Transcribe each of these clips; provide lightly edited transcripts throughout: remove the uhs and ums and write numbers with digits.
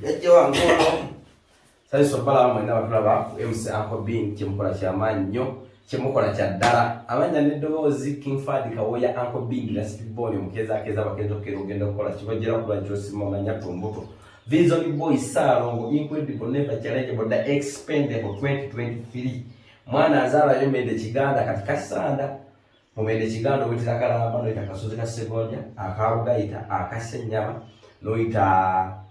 Yajja wange ono saiso bala mwena batulaba MC Uncle Bean kimukola ky'amaanyi nnyo kimukola kya ddala amanya n'eddoboozi King Fadi Kawoya Uncle Bean la Speedball omukeezakeeza abagenzi okera ogenda okukola kibajjira kuba Josimo Manya Tumbuto Vision Boy Salongo Incredible Never Challengeable The Expendable 2023 mwana azaala yomede Kiganda kati kasanda mumede Kiganda wetira Kalamba noita Kasozi ka Segonya akawugayita akasenyama noita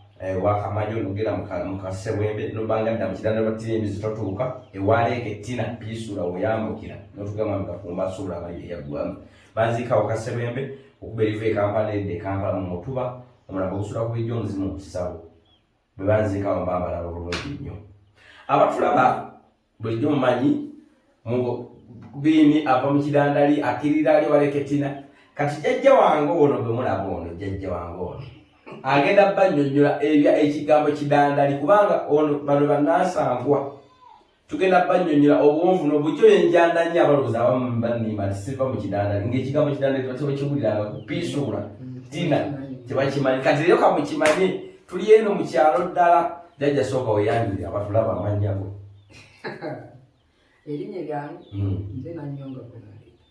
wakamanyo nogera mukasebwembe nobanga mu kidanda batire embizi totuuka ewaleeke tina pisula oyambukira notugamba mukafumba sula abaye yagwamu banzika wakasebwembe okuberive Kampala ende Kampala mu Mutuba omulabo gusula ku bijjo muzimu kisabo bwe banzika mbambala bulungi nnyo abatulaba bulijjo mumanyi mu Bini ava mu kidandali akirira ali waleeke tina kati jjajja wange ono bwe mulaba ono jjajja wange ono agenda banyonyola ebya ekigambo kidandali kubanga ono bano bannasangwa tugenda banyonyola obwonvu n'obujjo enjandanya abaloza abamu bannimba siva mu kidandali ng'ekigambo kidandali bakibuliranga ku piisula tina tebakimanyi kati rero kamukimanyi tuli eno mu kyalo ddala jjajja sooka weyanjulira abatulaba amannya go erinnya lyange nze Nanyonga Benalita.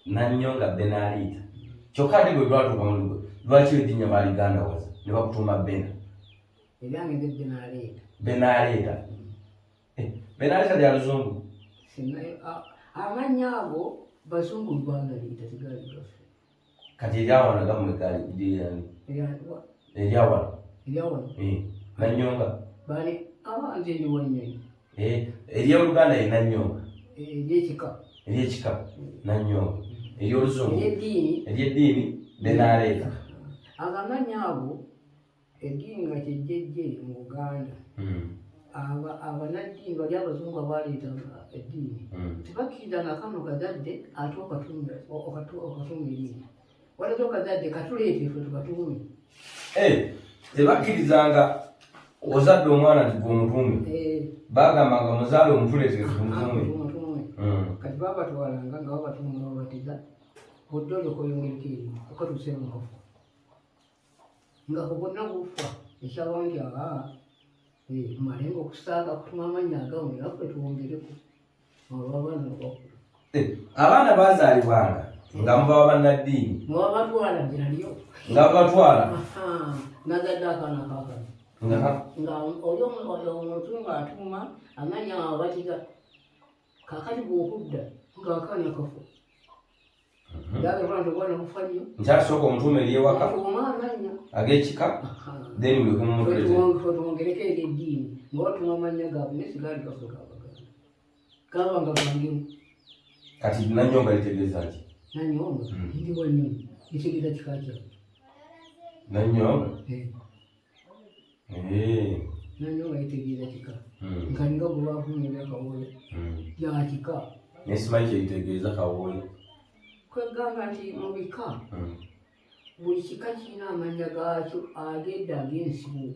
Nanyonga Benalita. Kyokka ate bwe lwatuuka mu lugo lwaki erinnya baaliganda waza ne bakutuuma Bena? Eryange nze Benalita. Benalita lya luzungu? Amannya ago bazungu bangaliyita tigali gaffe. Kati eryawano gammwe gali eryawano? Nanyonga? Bali nze ndi Wanyonyi. Ery'Oluganda ye Nanyonga? Ery'ekika. Nanyonga. Ery'oluzungu? Ery'eddiini Benalita. Amannya ago eddiini nga kyejjejje mu Uganda. Abanaddiini bali abazungu abaaleeta eddiini tebakkiriza na kano kazadde ate okatuuma erinnya walaze okazadde katuleete ffe tukatuume tebakkirizanga ozadde omwana nti gwomutuume bagambanga muzaale omutuleetere tumutuume kati babatwalanga nga babatuuma babatiza buddole koyongereko erimu okatuuseyo mukafu nga ko bonna bufa ekyaba nti malengo okusaaga kutuma amannya agamu naffe tuwongereko olw'abaana bakulu abaana bazaalibwanga nga muba bannaddiini mubabatwala nalyo nga babatwala nazadde akaana kakano nga oli omuntu ng'atuuma amannya abo batiga kakati bw'okudda ng'akaana kafu nkyasooka omutuuma eryewaka ag'ekika then twetwongereko ery'eddiini ng'otuma amannya gaabwe naye sigaali gafe gabaganda gabanga gangemu kati Nanyonga litegeeza ki? Nanyonga ndi Wanyonyi litegeeza kika kyawe Nanyonga? Nanyonga litegeeza kika nkalinga bwe bakunyumya Kawoya lya kika naye simanyi kyeritegeeza Kawoya kwegamba nti mu bika buli kika kirina amannya gaakyo agedde ag'ensibo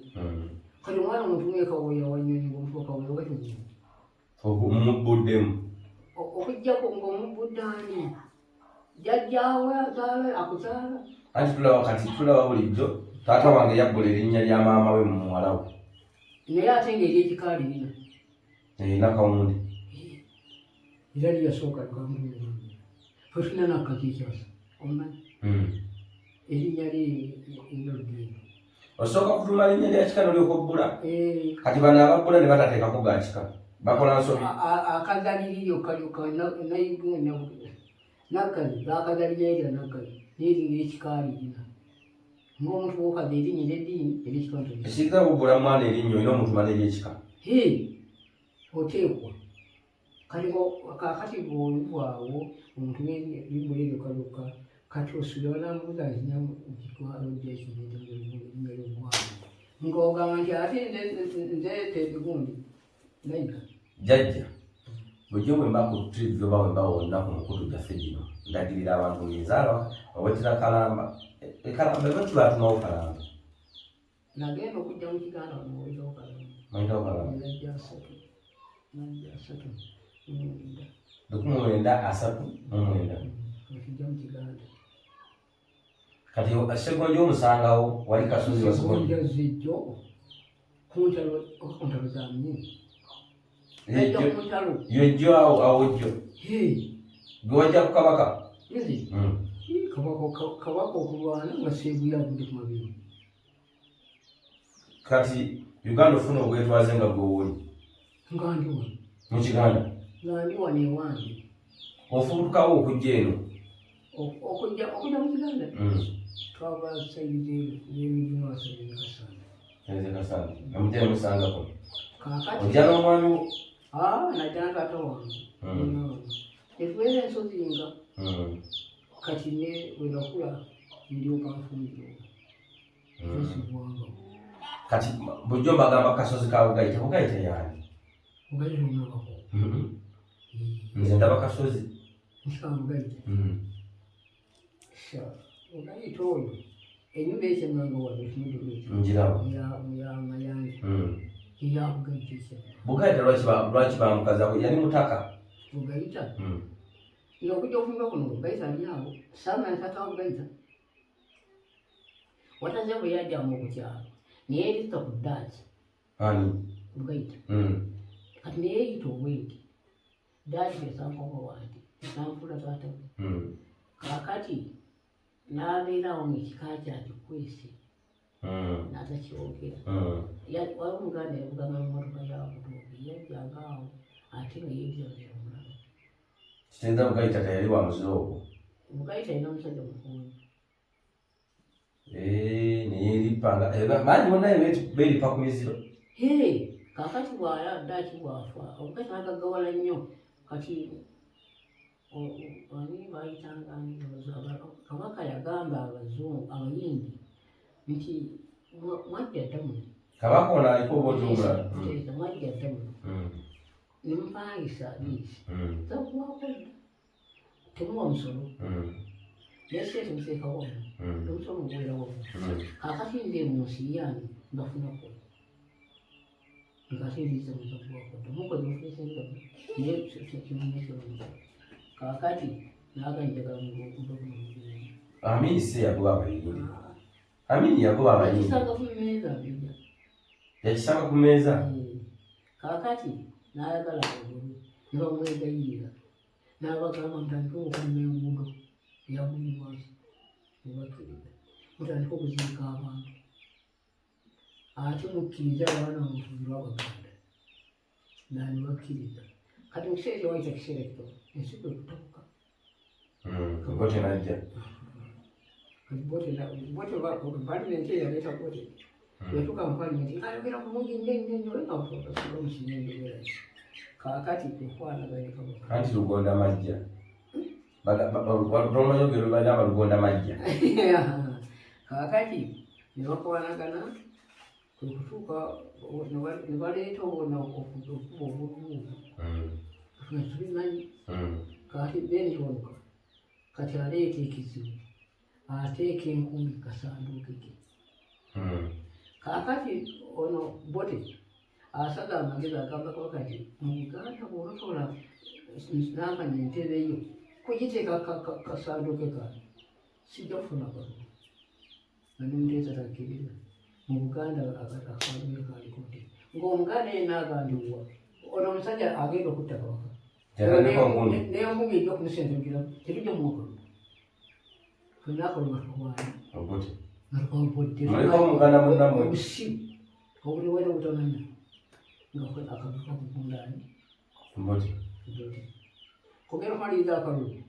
kati omwana omutumye Kawoya Wanyonyi ng'omutuwa Kawoya watumu omubbuddemu okujjako ng'omubudde ani jjajjaawe azaala akuzaala anti tulaba bulijjo taata wange yabbula erinnya lya maama we mu muwala we naye ate ng'eryekika lirina nakawundi era lyasooka lukamulira ffe tulina nakkakikyasa omanyi erinnya lyerodiini osooka kutuuma linnya lya kika nolyoka obbula kati bano ababbula ne batateekako ga kika bakola nsobi akazaliri lyokka nayigonya nakkazi bakazalira erya nakkazi n'erinnya ekika lirina ng'omuntu wokaza erinnya ery'eddiini ery'ekikonto ekiza bubbula mwana erinnya olina omutuuma n'eryekika oteekwa kati bwolibwawo omuntu libbula eryokka lyokka kati osula banambuuza nkikwalo gyekirinnga ly'oggwanga ng'ogamba nti ate nze tegundi nayiga jjajja bulijjo bwe mba ku trivio oba bwe mba wonna ku mukutu gyaffe gino ndagirira abantu ngezaala owetera Kalamba Kalamba ebatulatumawo Kalamba nagenda okujja mu Kiganda wanoweetawo Kalamba mayitawo Kalamba najja 1939 okujja mu Kiganda kati Ssegonja omusangawo wali Kasozi wa Ssegonja zijjo kuntalo zamini yojjo awo jjo gwewajja ku Kabaka Kabaka okulwana nga Sseguya agudde ku mabiri. Kati Uganda ofuna obwetwaze nga gwewoli nga ndiwa mu Kiganda nga ndiwa newange ofubutukawo okujja eno okujja mu Kiganda twava sayidi y'emirimu Eze Kasanda namutera musangako kakati ojja n'omwami wo najja na taata wange etubeera ensozi nga kati ne wenakula ndyoka nfunire esibwanga kati bujjo mbagamba Kasozi ka Bugayita Bugayita yani Bugayita omulabako nze ndaba Kasozi Bugayita Bugayita oyo enyumba ekyemmanga wano njirawo yamayanja eya Bugayita ekyemmanga Bugayita lwaki bamukazaako yali mutaka Bugayita nga okujja okufumba kuno Bugayita alinawo Saamanya tata wa Bugayita wataze bwe yajja mu kukyalo naye yayita ku ddaaki ani Bugayita kati naye yayita obwedi ddaaki esanfako wanti esanfula taata we kaakati n'abeerawo mu kika kyati kwesi n'atakyogera wali Omuganda yavuganga mu mmotoka yabutuubi yajjanga awo ate nga yeebyalira omulala kitenza Bugayita teyali wa muziro ogwo Bugayita alina omusajja mukungu neyeripanga manyi bonna beripa ku miziro kaakati bwala ddaaki bwafa Obugayita nagagawala nnyo kati ani bayitangani Kabaka yagamba abazungu abayindi nti mwajja ddamu Kabaka ono aliko obooti omulala mwajja ddamu nimupangisa liisi zakuwakodda temuwa musolo nesente muteekawo omusolo muguwerawo kaakati nze mu nsi yange mbafunako ngate liisa muzakuwakodda mukozi mufunisa naye kaakati naganjagala Amini se yagoba abayindi Amini yagoba abayindi yakisanga ku mmeeza bija yakisanga ku mmeeza kaakati n'ayagala obulu ne bamwegayirira n'abagamba mutandika okukulima enguudo eyabulibwaki ne bakkiriza mutandika okuziika abantu ate mukkiriza abaana mufuzirwa Abaganda nani bakkiriza kati mu kiseera kyewayita kiseera kito ensigo ekutabuka Bote najja palimenti eyaleeta bote yatuuka mu palimenti ayogera bulungi nnyo omukinyendebera kaakati ekwanaganye Kabaka anti Lugonda majja tomayogero bagamba Lugonda majja kaakati ne bakwanagana kwe kutuuka ne baleeta obona okuba obulungi tubimanyi kati bentonoka kati aleeta ekizibu ateeka enkumi kasanduuke ke kaakati ono bote asaga amagezi agamba Kabaka nti mu Uganda bw'onotola nankanya entebe yo kugiteeka kasanduuke kange sijja kufuna kalulu nanemuteesa takkiriza mu Buganda akasanduuke kaliko nti ng'Omuganda yenna agandiwa ono omusajja agenda okutta Kabaka nenkumi ejja kumusentukira tetujja mumukono twenakoloma tukwani obusibu obuliwera obutamanya ngakabuka kukundani kogera maliriza akalulu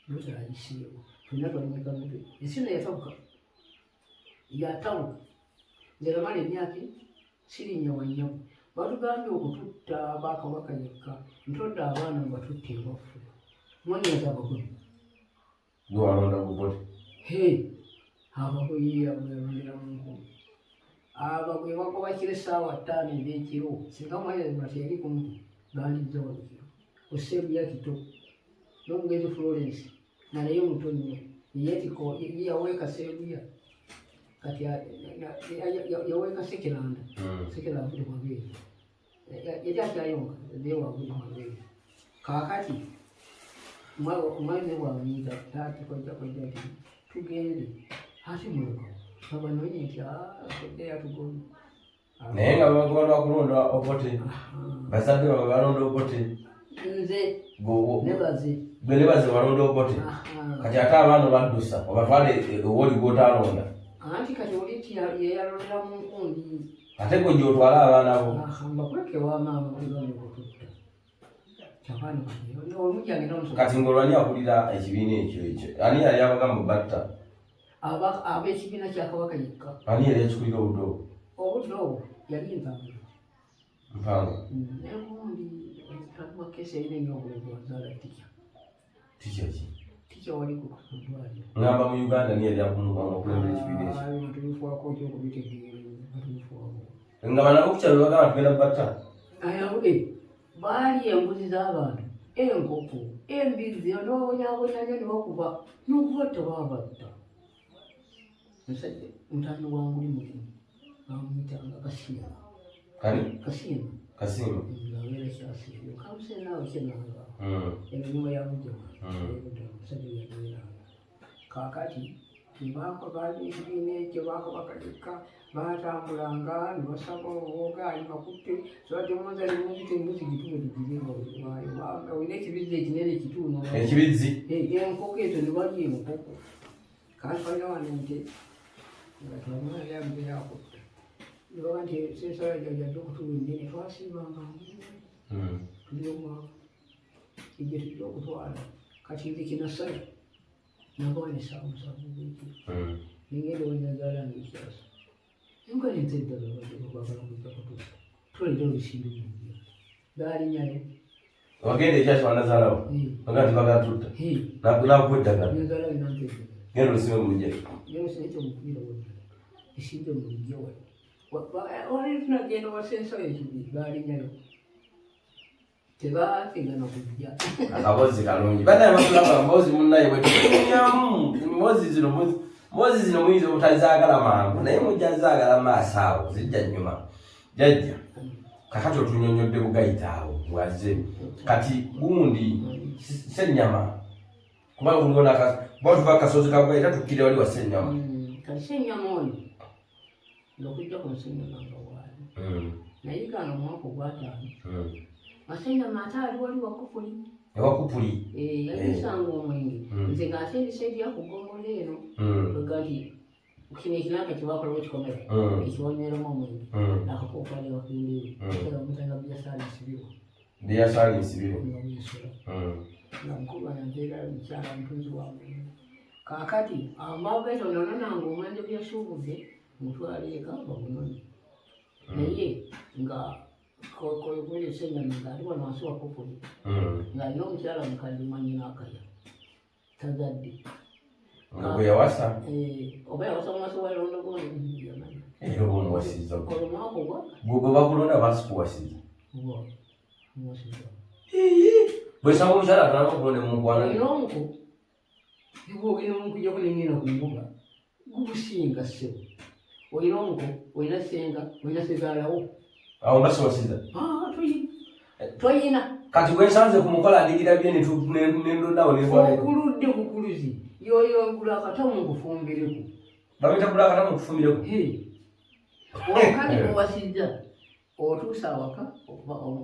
lutayisirewo tuna twalimekamuti esina yatabuka nzeramala emyaka sirinya wanyamu batugambye okututta bakabaka yekka ntodde abaana mbatutta ewaffe mwanyaza abagole gwewalonda gubote abagoye abwerondera mu nkumi abagwe bakobakira essaawa 5 ez'ekiro singa mwayazibwa teyali kumpi gandijja walukiro Osebuya kito n'omugezi Florence nalaye muto nnyo yeetiko yaweeka Sebuya kati yaweeka Sekeranda Sekeranda kuli mwabeere yali akyayonga ezeewaguli mwabeere kaakati omwezi bwanyiga taati kwajja ti tugende ate muleka abanonye nti akodde yatugona naye nga bagomba kulonda Obote bazadde baba balonda Obote nze nebaze balonda Obote kati ate abaana baddusa obatwale owoli gw'otalonda anti kati oli yeyalondera mu nkundi ate gwe gy'otwala abaana bo mbakweke wamaama bulibano okututta kyabana olumujjangena omusozi kati ng'olwani akulira ekibiina ekyo ani yali abagamba batta ab'ekibiina kya Kabaka yekka ani yali ekikulira obudde obudde obwo yali mpanga nengundi tamakesi erina ennyo obulevu wazaala tica tica wali kudwaliro ngamba mu Uganda niye yali akulembera ekibiina ekyo batubifuako kyokubitegeera batubifuako nga banabo kukyalo bagamba tugenda batta baali embuzi z'abantu enkoko embizi nobonyabonyanya ne bakuba n'okubatta babatta musajja mutani wa mulimu bamuyitanga Kasiima ngabeera kyasiibyo kamuseenaawe kyenanga enyuma ya Bujama musajja yabeeranga kaakati baali ekibiina ekyo Bakabaka yekka baatambulanga ne basaba obuwoga ali bakutte sobadde mwanza ne muzita embuzi gitume tugirenga waayo olina ekibizi ekinene kituuno ekibizi enkoko ezo ne balya enkoko kaati balina wano nti nga twamala yambe yakutta nebaba nti sensala jajadde okutuwa endene twasiibanga tulioma ejje tujja okutwala kati nze kinasala nabawanesaamusabubuki nengenda wenazalange ekyasa enga nenzeddaga bagala kujja kutuusa tuleeta olusimbi mujja galinyayo wagenda ekyasa wanazaalawo aga nti bagala tutta nakuwa eddagala nazalawe nampeddaga genda olusimbi mujja yemusina ekyomukubira wonna esimbe mujja wali tunagenda wasensayo ekibiri galinyayo tebategana kujja akabozi kalungi banaye bakulaba mbozi munnaye bwetukunyamu mbozi zino muyinza obutazaagala mangu naye mujja zaagala maaso awo zijja nnyuma jajja kakati otunyonyodde bugayita awo bwaze kati gundi Ssennyama kubanga kuliona batuva akasozi ka bugayita tukkire wali wa Ssennyama kati Ssennyama oyo ng'okujja ku Ssennyama nga waali naye gano omwaka ogwataano Ssennyama ate ali wali Wakupuli ewakupuli yalisanga omwenge nze ng'ate ndisaidi yakugombola eno ega nti kino ekinanka kyebakola wekikomera ekiwonyeramu omwenge akakookali wakindeewo mutanga byasaalinsibiro nga bwensola nga mukulu wanampeera mukyala mutunzi wamwenge kaakati ambageto nona nange omwenge byasuubudde mutwala eka bagunoni naye nga koyokole Ssennyama ngaali wano wansi Wakupuli ng'alina omukyala mukadde mwanyina akaya tazadde gwe yawasa oba yawasa mumaaso wa londogooni era oba omuwasiza olumwaka ogwa gwe bakulonda basikuwasiza muwasiza bwe sanga omukyala atalama okulonda mukwana olina omuko iwe ogenda omukujjako nengenda ku mbuga gukusinga ssebo olina omuko olina senga olina sezaalawo awo basiwasiza toyina kati gwensanze ku mukola adigira bye nendodawo okuludde bukuluzi yoyo ngula akatamu nkufumbireko babita kula akatamu nkufumbireko wakati owasizza otuusa awaka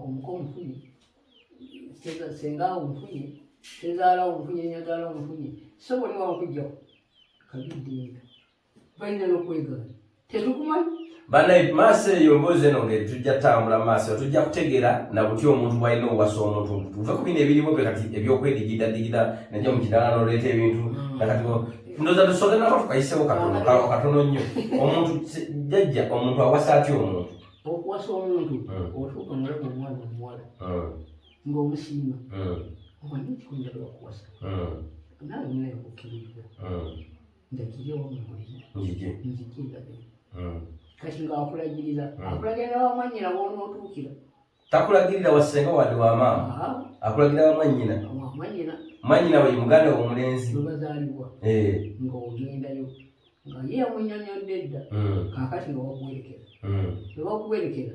omuko omufunye senga omufunye sezaala omufunye nyazaala omufunye so boli wankujjako kabiddinga balina n'okwegala tetukumanyi banaye maaso eyo mbozi eno tujja tambula maaso tujja kutegeera na buti omuntu bwalina owasa omuntu tuve ku bino ebiriwo kati ebyokwedigida najja mu kidala n'oleeta ebintu nakati ndoza tusoke nako tukayisewo katono nnyo omuntu jajja omuntu awasa atya omuntu okuwasa omuntu otuuka nolaga omwana omuwala ng'omusiima omanye ekikunjagala okuwasa nawe munaye okukkiriza njakirewo mumulire nzikiirabe kati ng'akulagirira akulagirira wamanyina wonootuukira takulagirira wasenga wadde wamaama akulagirira wamanyina manyina bwe muganda w'omulenzi webazaalibwa ng'ogendayo nga ye yamunyonyodde edda kaakati nga wakuwerekera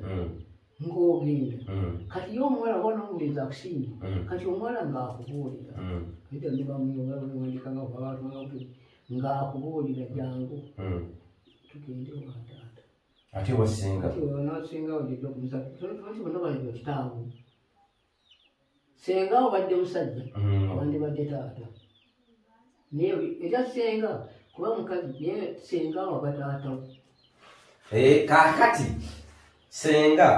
ng'ogenda kati ye omuwala wanomulenzi akusiimye kati omuwala ng'akubuulira edda ndibamuyogalawewandikangababatwanaku ng'akubuulira jangu tugende wa taata ate wasinga nasinga ojja okumusajja tonti bonna balibwa kitaawo senga obadde musajja wandibadde taata naye era senga kuba mukazi naye senga waba taatawo kaakati senga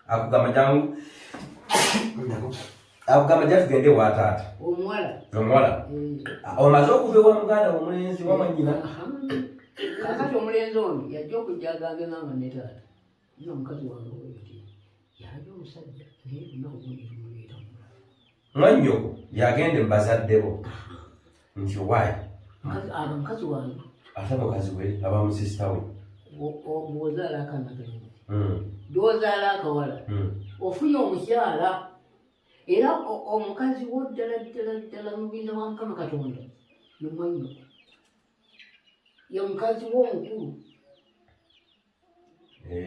akugamba jangu tugende wa taata omuwala omaze okuva ewa muganda omulenzi wamanyina kaakati omulenzi ono yajja okujja agambe maama ne taata nno omukazi wange oyoti yaja omusajja naye lunaku gundi tumuleeta mwannyoko yagende mubazadde bo nti owaayi aba mukazi wange ate mukazi we aba musisita we bw'ozaala akaana kalebe gy'ozaala akawala ofunye omukyala era omukazi wo ddala mubinza wa Mukama Katonda ye mwannyoko ye mukazi wo omukulu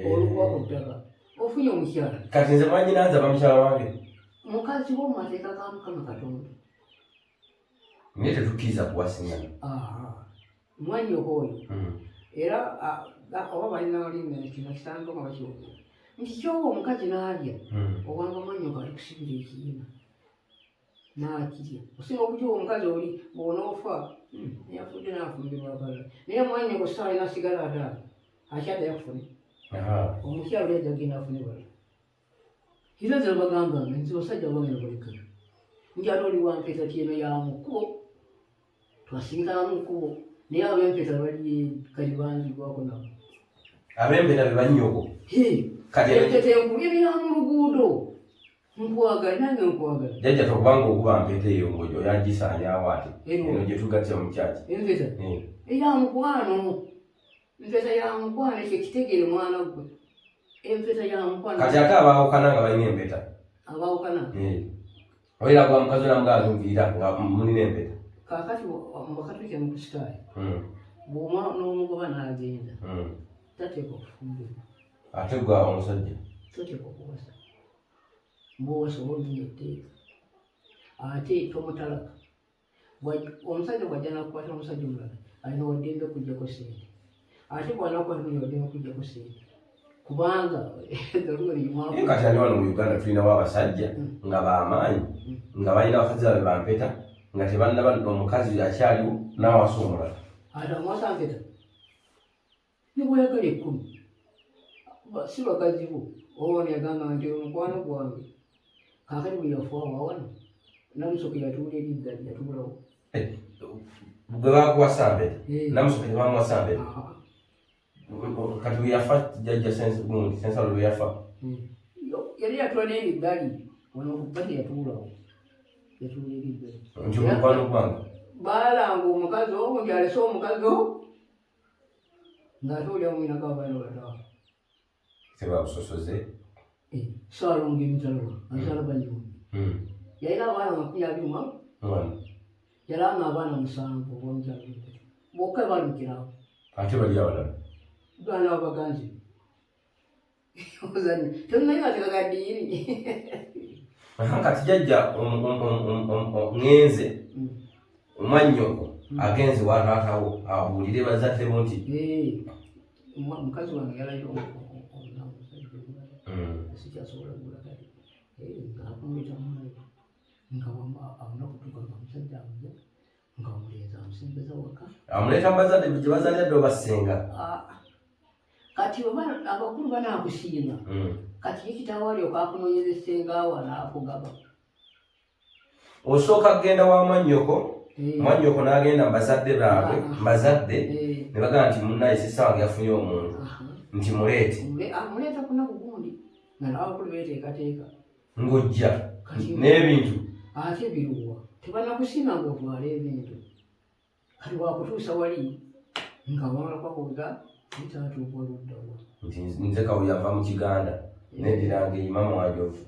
olukuba ku ttaka ofunye omukyala kati nze mwannyina nzaba mukyala wange mukazi wo mu mateeka ga Mukama Katonda naye tetukkiriza kuwasingana mwannyoko oyo era oba balina olimi kino kisanzwe nga bakyogera nti kyowa omukazi n'alya obwanga mwannyoko ali kusibira ekiyina n'akirya osinga okutyowa omukazi oli bw'onoofa yafudde n'afumbirwa akalala naye mwannyoko saawa nasigala ataala akyadda yakufune omukyalo lyajja genda afune bala era ze bagambanga nti basajja bagenda balekana nti ate oli wampeta tyeno ya mukubo twasingana mu kkubo naye ab'empeta bali kalibanzibwako nabo ab'empeta be bannyoko empeta enkulu ebira mu luguudo nkwagala nange nkwagala jajja tokubanga okuba mpeta eyo ngojo yagisaanyaawo ate eno gye tugattira mu kyaki empeta eya mukwano empeta ya mukwano ekyo kitegere mwana gwe empeta ya mukwano kati ate abaawukana nga balina empeta abaawukana oira gwa mukazi olamugazumviira nga mulina empeta kakati mbakatuke mu kusitaani bw'oma n'omugoba n'agenda tateeka okufumbirwa ate gwa omusajja toteeka okuwasa bw'owasa olina etteeka ate tomutalaka omusajja bw'ajja nakukwata omusajja omulala alina waddembe okugjako sente ate bw'anakukwata mulina waddembe okugjako sente kubanga kati ani wano mu Uganda tulinawo abasajja nga b'amaanyi nga balina abakazi babe bampeta nga tebannaba omukazi akyaliwo n'awasa omulala ate amwasa mpeta ne bweyagala 10 si bakazi bo oba neyagamba nti omukwano gwange kaakati bwe yafuawa wano namusoke yatuula eridda yatuulawo gwe bakuwasa mpeta namusoke tebamuwasa mpeta kati bwe yafa jjajja sensalo bwe yafa yali yatula n'eriddali wano bati yatuulawo yatuula eriddali nti omukwano gwange baalanga omukazi owo nti alese omukazi owo ng'ate olya mwinako abaana batawa tebabusosoze saalonga emitalawa azala banyumbi yalina abaana 21 yalanga abaana 7 obwomukyalo bokka balukirawo ate bali abalala baana babaganzi ozanyi temumanyi batekakaddiini kati jjajja ŋŋenze omwannyoko agenze wataatawo abuulire bazadde bo nti mukazi wange yalayo sikyasobola kugula kati ngaakumuleta mumai nga awunakutuka nga musajja amuja nga omulenzi amusembeza waka amuleeta mubazadde gye bazalidde obasenga kati oba abakulu banaakusiima kati ye kitaawo alyoka akunonyeza essengaawo anaakugaba osooka kgenda wa mwannyoko mwannyoko n'agenda mubazadde baabwe mbazadde ne bagamba nti munnaye sisa wange yafunye omuntu nti muleete amuleeta kunaku gundi nga n'abakulu beeteekateeka ng'ojja n'ebintu ate biruwa tebanakusiima ng'otwala ebintu kati wakutuusa wali nga wamala kwakubuza ntaatuuka luddawa nti nze kawe yava mu Kiganda n'ediranga eyimama wajovu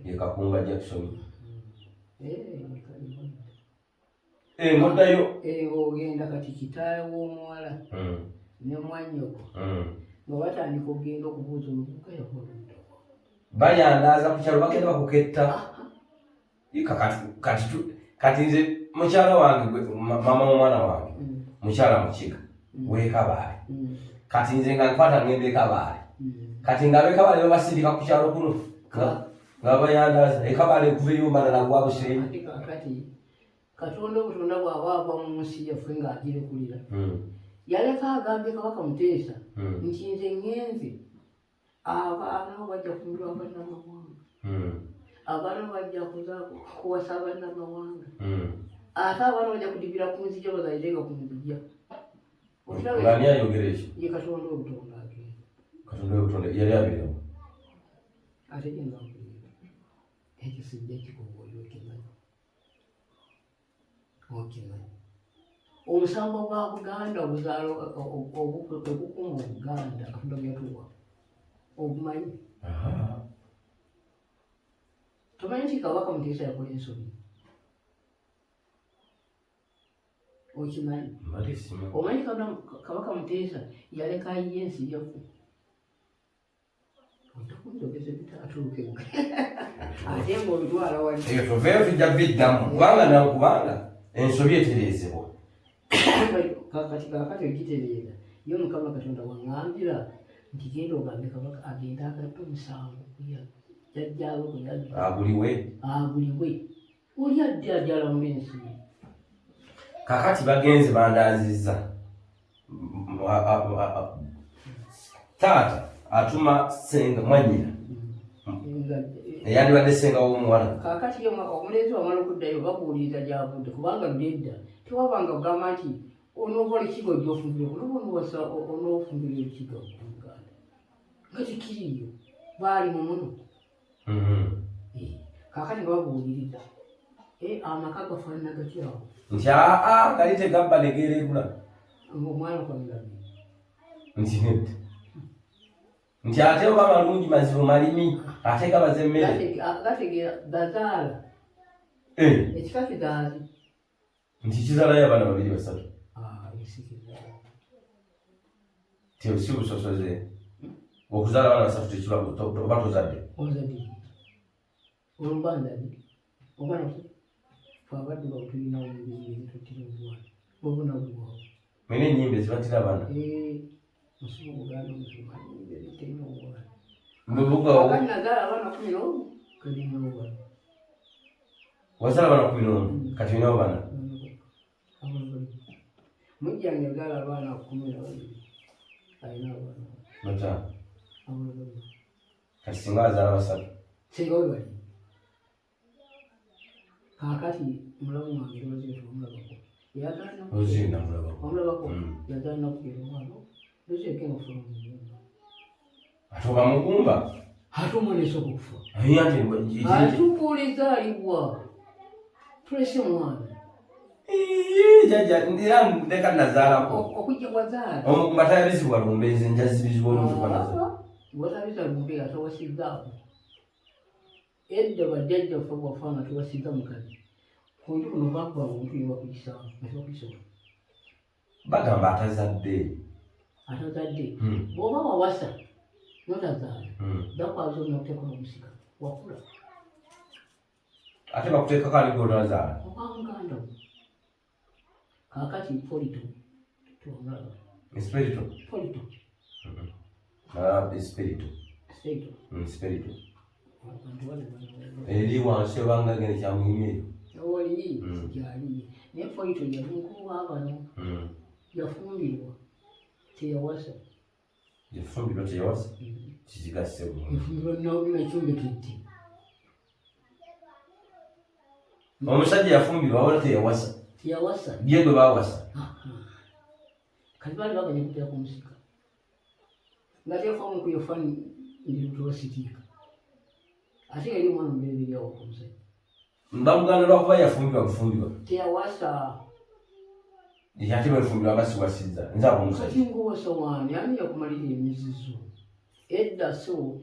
ye Kakunga Jackson ng'oddayo ng'ogenda kati kitaawe w'omuwala ne mwannyoko nga batandika okugenda okubuuza omuvubuka yakola luddawa bayandaaza ku kyalo bagenda bakuketta kati nze mukyala wange mama w'omwana wange mukyala mukiga w'ekabaale kati nze nga nkwata ngenda ekabaale kati nga ab'ekabaale babasindika ku kyalo kuno nga bayandaza ekabaale kuva eyumba ddala gwa busenyi kati Katonda obutonda bw'aba ava mu nsi yaffe ng'agirekulira yaleka agambye Kabaka Muteesa nti nze ngenze abaana bajja kufumbirwa bannamawanga abaana bajja kuwasa bannamawanga ate abaana bajja kudibira ku nzija bazayitenga ku nzija ani ayogera ekyo ye Katonda obutonda agenda Katonda obutonda yali abiramu ate genda nkulira ekyo sijja kikubuulira okimanyi omusango gwa Buganda obuzaalo obukuma Buganda Katonda byatuwa obumanyi tomanyi nti Kabaka Muteesa yakola ensobi okimanyi omanyi Kabaka Muteesa yaleka ayiye ensi yaffe otakunjogeza bitatuuke ate ng'olutwala wali tuveeyo tujja biddamu kubanga ensobi etereezebwa kati kakati ogitereeza ye Mukama Katonda waŋŋambira nti genda ogambe Kabaka agenda agadde omusango jajjaawe kwe aguliwe oli adde ajalamula ensi kakati bagenze bandaazizza taata atuma senga mwanyina eyandibadde senga w'omuwala kakati omulenzi wamala okuddayo bakuwuliriza gyavudde kubanga nedda tewabanga kugamba nti onookola ekigo gyofumbire kunobonosa onoofumbire ekigo Uganda nga tekiriyo baali mu muno kakati nga bakuwuliriza amaka gafaanana gatyawo nti gali tegabba negeeregula omwana kwamulabi nti nedda nti ate oba malungi mazibu malimi ate gabaza emmere gategeera gazaala ekika kizaazi nti kizaalayo abaana babiri basatu si busosoze okuzaala abaana basatu tekiba oba tozadde olumbanzadde omwana abadde batulina tutira obwana bobunabuwawo mwene ennyimba ezibatira abaana musumu Buganda omusumanyi terina obwana mbubugawo nagala abaana 11 kalina obwana wazaala abaana 11 kati olina obwana mujjange agala abaana 12 alina obwana bataano kati singa azaala basatu singa we bali kakati mulamu wange omulabako yazaalina kugera omwana lozekeno fula mugumba ate oba mugumba ate omwana esooka okufa atukuuliza alibwa tulese omwana jajja era ndeka nazaalako okujja wazaala omugumba tayabizibwa lumbe nze njazibizibwa oluntukanaza watabiza lumbe atawasizzaako edda bajjajjaffe bwafa nga tewasizza mukazi kuntu kuno bakuba omuntu yewakuyisa bagamba atazadde bw'oba wawasa notazaala bakwaza olina okuteekako omusika wakula ate bakuteekako aligo onazaala okwamuganda kakati polito tuwamulaba espirito polito espirito eri wansi obanga gene kyamuyimye oli gyali naye polito yamukuba abano yafumbirwa teyawasa kikigasse efumbirwa nakyombekedde omusajja yafumbirwa wala teyawasa ye gwe bawasa kati baali baganya kuteeka omusika nga tefamu kuyofa nditulositiika ate yali omwana omubereberyawo omusajja mbamuganda lwakuba yafumbirwa kufumbirwa teyawasa ate bwefumbirwa basiwasizza nzaba omusajja kati ngowasa waani ani yakumalira emizizo edda so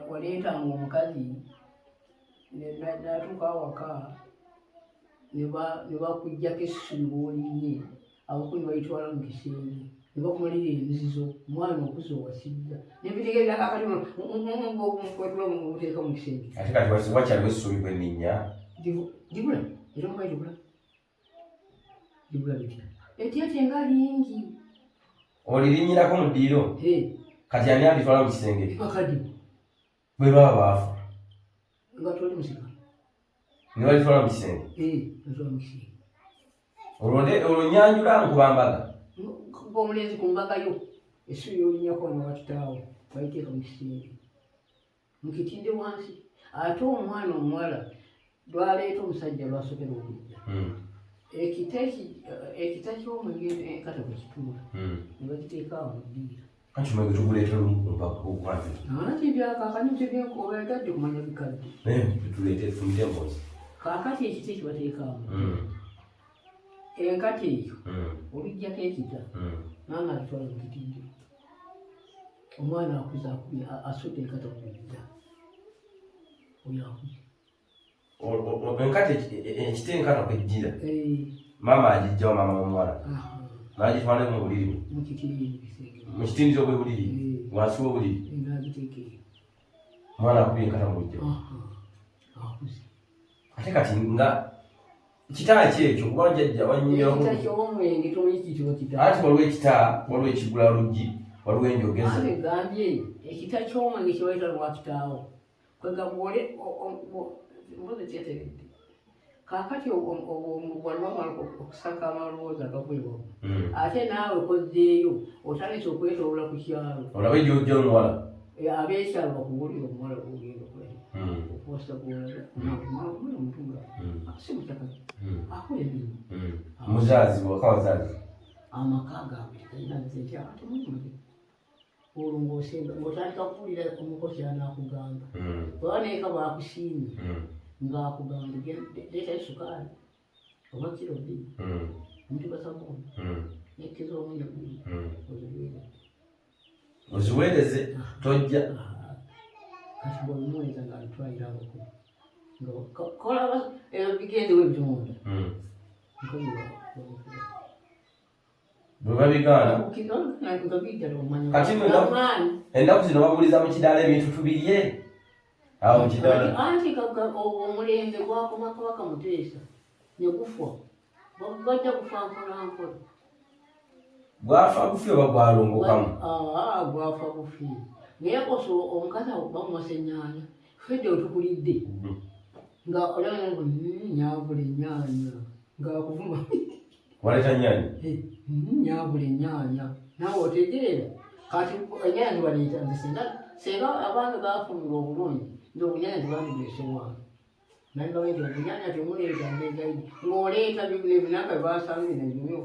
waleetanga omukazi natuuka awaka ne bakuggyako essubi bw'olinye abakuni bayitwala mu kisenge ne bakumalira emizizo omwana okuza owasizza nebitegeera kakatikwetula muteeka mu kisenge ate kati wakyaliwo essubi bwenninnya dibula era omubayi dibula libula bitya etyete nga lingi olirinyirako mu ddiiro kati ani alitwala mu kisenge akadi bwe baba baafa nga toli musika ne balitwala mu kisenge natwala mu kisenge olwo nyanjula nkubambaga omulenzi ku mbaga yo essubi yolinyako wano wakitaawo bayiteeka mu kisenge mukitinde wansi ate omwana omuwala lwaleeta omusajja lwasokera okujja ekita ky'omwenge enkata kwe kituula ne bagiteeka awo mu ddiiro anti omwenge tuguleetera okwanjula anti byakakani obagadde kumanya bikadde tuleete tumite emboozi kaakati ekita ekibateekaamu enkata eyo olujjako ekita naana alitwala mu kitinde omwana akuza akubye asudde enkata kujja oyo akubye enkata ekita enkata kwejjira maama agijjawo maama w'omuwala n'agitwale mu buliri mu kitindi ky'obwebuliri wansi w'obuliri omwana akubye enkata mu bujja ate kati nga kitaa kyekyo kuba jjajja wanyinyawo ati waliwo ekitaa waliwo ekigula luggi waliwo enjogeza gambye ekita ky'omwenge kyebaita lwakitaawo kwegabwole mbozi kyeteredde kaakati waliwamala okusaka amalowooza agagwewamu ate naawe kozzeeyo otandise okwetolola ku kyalo olabe gyojja omuwala abeekyalo bakuwulira omuwala gogenda okuwasa gwolaga omutunga si mukyakazi akola emirimu muzaazi waka wazaazi amaka gaabwe tegalinaze ate muyimage olwo ng'otandika kuwulira omukozi anaakugamba oba neeka baakusiimye ng'akugamba leetayo sukaali oba kiro bbiri omutuba sabuni nekkeza omwenda bbiri oziweereze tojja kati bw'omuweereza ng'alitwalira abakulu kola bigendewo ebitumunda bwe babigaana kati ennaku zino babuliza mu kidaala ebintu tubirye awo mu kidaala anti omulembe gwakoma Kabaka Muteesa ne gufwa bajja kufa mpolampola gwafa gufi oba gwalongokamu gwafa gufi naye koso omukazi bamuwasa ennyaanya fedde otukulidde nga olaba nyaavula ennyaanya ngaakuvuma waleeta nnyaanya nyaavula ennyaanya naawe otegeera kati ennyaanya tibaleeta nze singa abantu baafumira obulungi nze obunyaanya tebandibwesewaana nangawe nti obunyaanya temuleeta ndegaidi ng'oleeta ebinaka bibasambire nebimyo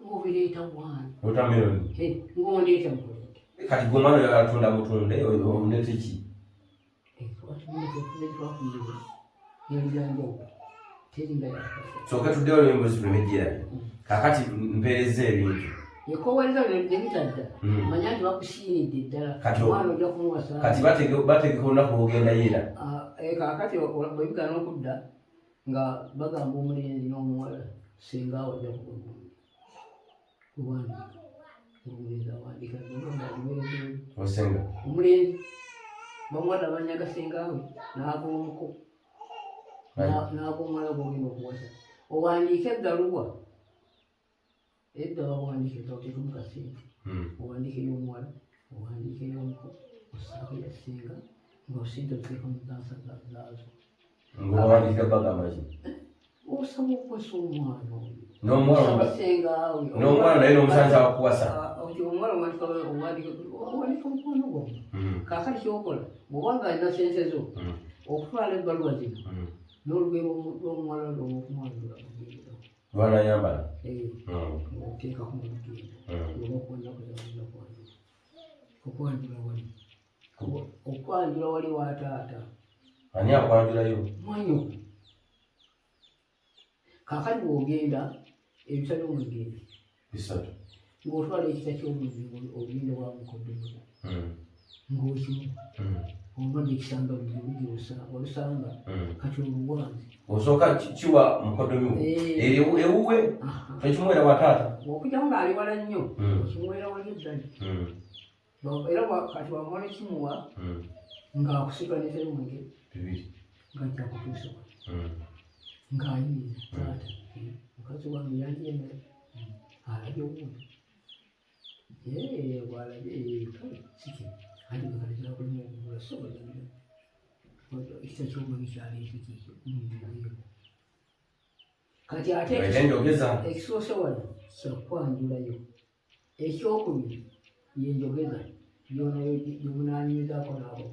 ng'obireeta waani wotameroni ng'ondeeta mukoleeta kati gomwana yatunda butunde onete ki soka tuddewo olwembozi tulemejjerayo kakati mpeereza ebintu ekowaliza nebitadda manya nti bakusiinidde ddala omwana ojja kumuwasa kati bategeka olunaku lwogenda yeera kakati bwebigaana okudda nga bagamba omulenzi n'omuwala singa wajja kuwandika omulenzi awandika osenga omulenzi bamuwala banyaga sengawe n'ag'omuko n'ag'omuwala gwogenda okuwasa owandiika eggaluwa edda bawandiika oteekemu kasente owandiika ey'omuwala owandiika ey'omuko osaako yasenga ng'osinza oteeka mu dansa zaazo ng'owandiika bagamaki osaba okuwasa omwana oyo n'omwana naye n'omusanja akuwasa omuwala owandika mukono gwonna kaakati kyokola bw'oba nga alina sente zo okutwala ebbaluwa zino n'olugero lw'omuwala lw'okumwanjula lwanayambala oteekaku mu lugendo oba okwanjaku zaza kwanjula okwanjula wali okwanjula wali wa taata ani akwanjulayo mwanyoko kaakati bw'ogenda ebisale omwegenda bisatu ng'otwala ekita ky'omwenge ogenda wa mukoddomo ng'okimu omulwadde ekisanga olusanga kati oluwanzi osooka kiwa mukoddomi ewuwe tokimuwera wa taata okujjamu ng'ali wala nnyo okimuwera wali eddali era kati wamala kimuwa ng'akusika neserumwenge ng'ajja kutuusa ng'ayinza taata mukazi wange yanjemera alabye omuntu walabye kale siki andi bakalizira kulimu okugula sobola ekita ky'omwami kyali ekikiki kati ate ekisoose wano kyakwanjulayo ekyokubiri yenjogeza gyomunaanyumizaako naabo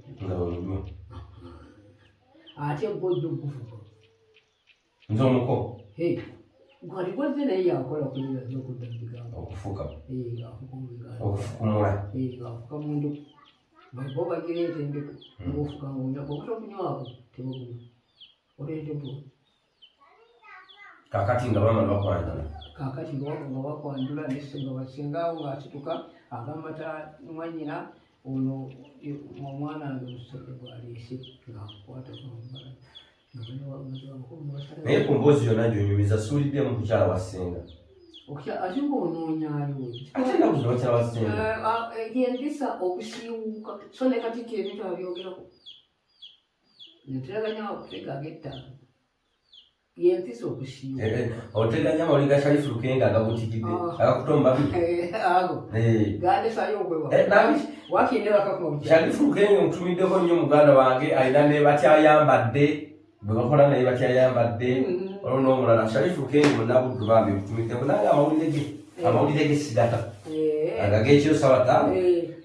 ate bwojja okufuka nze omuko gwali gwazze naye yakola kuyigaza okudda mubigambo okufuka okufukumula ng'afuka muntu bo bagira entendeko ng'ofuka ngaonywa obutakunywako tebagunywa olentebo kakati nga bamala bakwanjula kakati nga bakwanjula nga basingaawo ng'asituka agamata mwanyina ono omwana nga omusajja gwaleese ng'akukwatako naye ku mboozi yonna gyonyumiza suuliddemu mukukyala wa ssenga ate ng'onoonyayo ate nakuzira bakyala wa ssenga yempisa okusiiwuuka so ne katika ebintu abyogerako neteraganya okutega ag'ettaano yempisa okusiiwuuka oteganya amawuli ga Sharifu Lukenga agabutikidde agakutomba ago gandesayo okwewa wakindebakaku Sharifu Lukenga omutumiddeko nnyo muganda wange alina ne batyayambadde bwe bakola naye batyayambadde olwo n'omulala Sharifu Lukenga munabuddu bambi omutumiddeko nange amawulire ge sigata agag'ekiro sabataano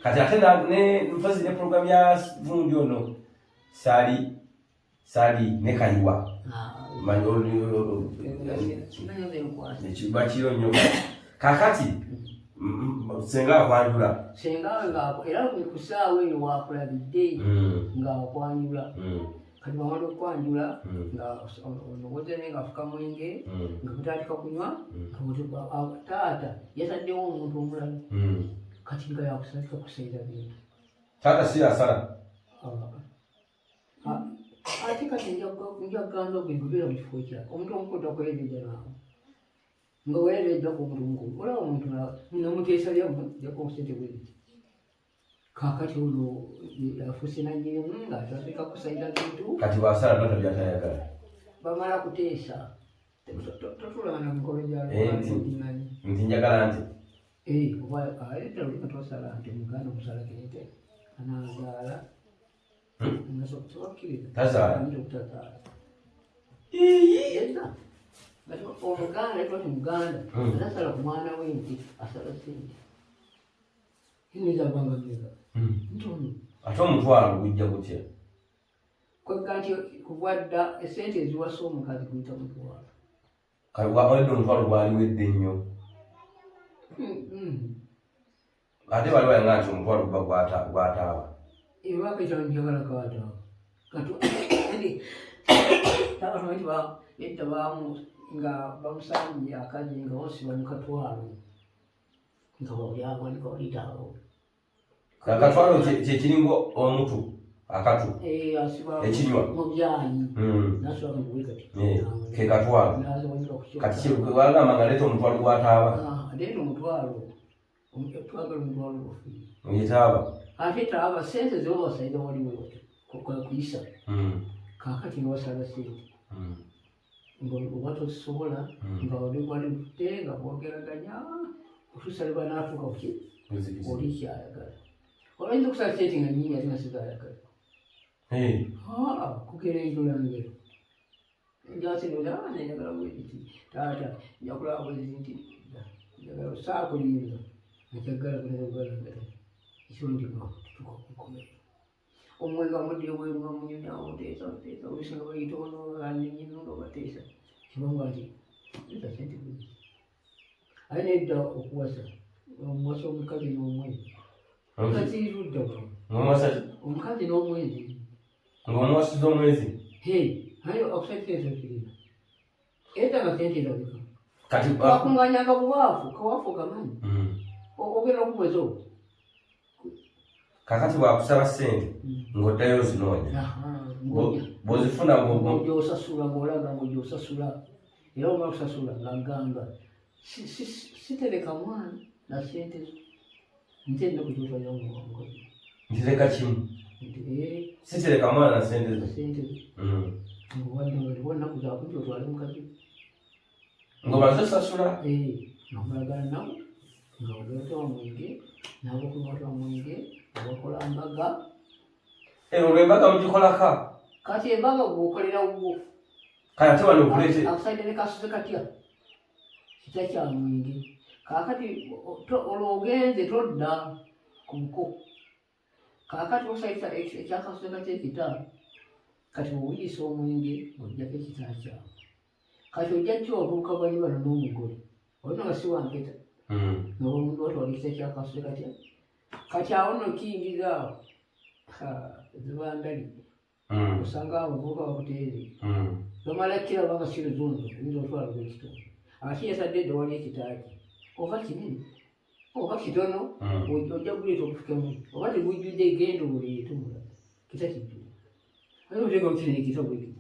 kati ate mpozi ne puroguramu ya vundi ono saali ne kayiwa ekiba kiro nnyo kakati senga akwanjula era ku ssaawa eyo wakulabidde ng'akwanjula kati bamala okwanjula nga onowoze naye ng'afuka mwenge nga kutandika kunywa taata yataddewo omuntu omulala kati nga yakusandika kusaira bintu taata si asala ate kati njaganza okwengubeera mu kifo kya omuntu omukuta kwereja naawe nga weerejja ku omuntu omukulu olaba omuntu namuteesa lyamu yakonkusente bwebiti kakati ono afuuse nanyeemu ng'atandika kusaira bintu kati bwasala nota byatayagala bamala kuteesa totulana mikolo nti njagala nti ddala olika twasala nti omuganda omusala kente anazaala tazaala omuganda twati muganda anasala ku mwana we nti asala sente inezabanga mega ntono ate omutwalo gujja gutya kwega nti kubwadda esente eziwasa omukazi guyita mutwalo kawedde omutwalo gwaliwedde nnyo ate bali bayanga nti omutwalo guba gwataaba ebaka ekyalo njagala kaataaba tabamanyi yedda baamu nga bamusambye akazi nga wosiba mu katwalo nga walyagwanika olitaawo akatwalo kyekiringa omutu akatu ekinywa mubyayi nasiba mubuwe kati ke katwalo kati wagamba nga leeta omutwalo gwataaba leeta omutwalo twagala omutwalo ofiire yetaaba ate taaba sente zewabasaira waliwo kuyisa kakati niwasala sente oba tozisobola nga waliwalidde nga bwogeraganya otuusa ne banaatuuka kuki oli kyayagala olayinza okusala sente nga nyingi ate nga sizayagala kugera enjulangero njasinoanenjagala bwekiti taata njakulaba bwezi nti njagala saakulinza nakyagala kunagalagala ekyondima tutuka kukomera omwenge amudde bweru nga munyonyawo teesa olusinga bayita ono anenyino nga bateesa kibanga nti eza sente bwezi aye nedda okuwasa omuwasa omukazi n'omwezi kazirudda omukazi n'omwezi ng'omuwasiza omwezi aye okusakiteeso kirina era nga sente erabika kati wakunganyanga buwaafu kawaafu kamanyi ogenda okubweza okwo kakati bwakusaba sente ng'oddayo ozinoonya bw'ozifuna ng'ogyosasula ng'olaga ng'ogyosasula era omala kusasula ng'agamba sitereka mwana na sente zo nti enna kukyotwayamukozi ntireka kimu sitereka mwana na sente zo sente zo ngowadde nga liwo nnaku zakunti otwale mukazi Ngoba sasula namulagala nabo nga oleta omwenge nabo kunywa omwenge abakola mbaga olw'embaga mugikolaka kati embaga gwokolera wo kaya ate wano okulete akusaide ne kasuze katya kita kya mwenge kakati olwogenze todda ku muko kakati osaita ekyakasuze katya ekita kati owuyisa omwenge ojjako ekita kyawe kati ojja kyobuuka bali bano n'omugole olina nga si wanketa noba omuntu watwala ekita kyakasuze katya kati awo no kiyingiza zibandali osanga abavubuka bakuteere bamala kiraba nga kiruzundu oyinza otwala gwekitundu ate yasadde edde wali ekitaaki oba kinene oba kitono ojja kuleeta okufukemu oba tegujjudde genda obuleeta omulala kita kijjula ate otega okinene kita bwekiti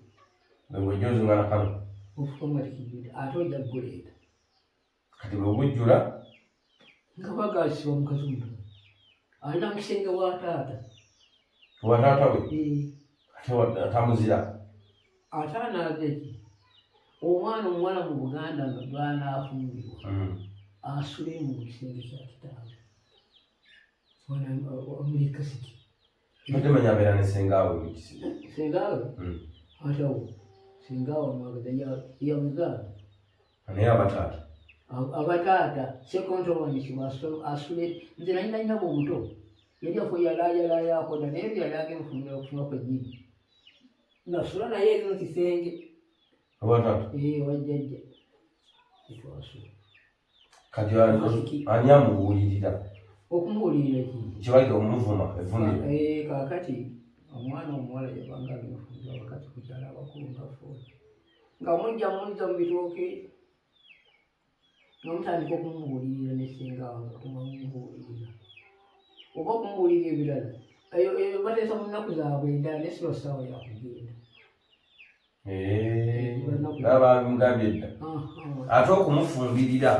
ng'ojjozungana kano ofukamu nga tekijjudde ate ojja kuguleeta kati bwebujjula nga bagasiba mu kazundu alina mu kisenge wa taata wataata we ate tamuzira ate anaaza eki omwana omuwala mu Buganda nga gwanaafumbirwa asule mu kisenge kya kitaawe omulikasiki notemanya abeera ne sengaawe mukisi sengaawe atawo sengaawe amwagaza yamuzaala naye abataata abataata sekontowanisibwa asule nze nalina nyabo omuto yali afo yalaayalaayako naye byali agenda ofunira okufuna kwennyini nasula naye eri mu kisenge abataata wajjajja etwasula kati ani amubuulirira okumubuulirira kibalira omuvuma evuniro kakati omwana omuwala yabanga abimufunira wakati kukyala abakulu ngafooli nga mujja mu bitooke nga mutandika okumubuulirira nesengawa nga tumamumubuulirira oba okumubuulirira ebirala bateesa mu nnaku zaabwe endala nesiba ssaawa yakugenda abamugambye edda ate okumufumbirira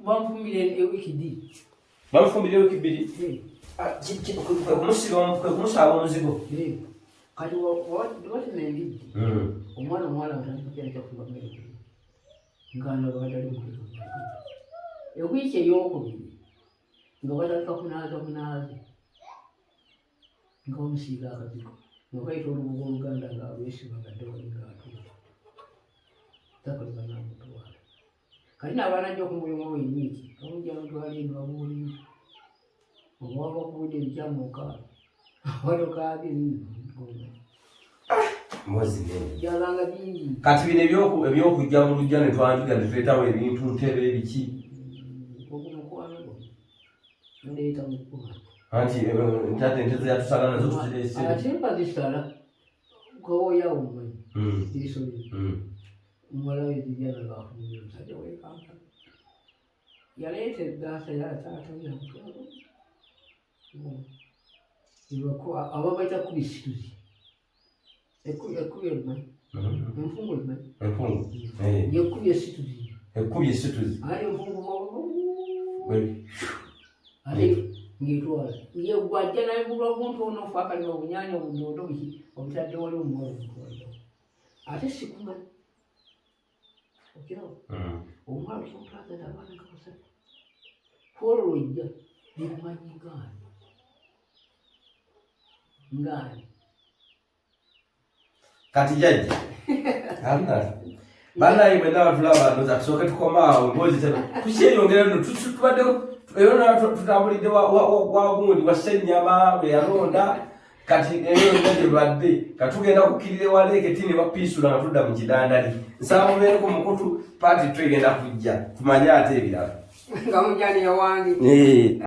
bamufumbira ewiki bbiri bamufumbira ewiki bbiri kwekumusaaba omuzigo kati watina embiddi omwana omuwala ntandikakyanikyakuba mmere nga nabadali mukulu ewiiki eyokubiri nga batandika kunaaza munaazi nga bamusiiga akazigo nga bayita olubuga oluganda nga lwesibagadde wali ngaatuuka takoleka namutwala kati nabaana jja okumulimu wenyiki bamujja mutwala eno babuulira oba wabakubudde ebikyamukaala watokaabye jalanga bingi kati bino ebyokujja mu lujja ne twandiga ne tuleetawo ebintu ntebe ebiki okumukwano ndeeta mukwano anti ntate nteze yatusala nazo tuzireese ate mpazisala kawoyawo mmanyi irisoli omuwala wezijana ngaafunire omusajja wekampala yaleeta eddaasa yataata aba baita kubisituzi ekkubi emanyi enfungu emanyi yekkubi esituzi ate enfungu ate ngetwala yegwajja nayegulwa omuntu onofu akaliba obunyanya obundondo obutadde wali omuwala omutwaliro ate sikumanyi okirawo omwala kyomutwagenda abaana nga basatu kwolwo lwojja bikumanyi ngaani kati jajja banaye mwena batulaba ndoza tusooke tukomaawo mbozi tena tukyeyongera nno tubadde era tutambulidde wagundi wasennyama bwe yalonda kati eyo gyebadde katugenda kukkirira ewaleeke tini bapiisula nga tudda mu kidandali nsaba mubeereko mukutu paati twegenda kujja tumanye ate ebirala nga mujani yawange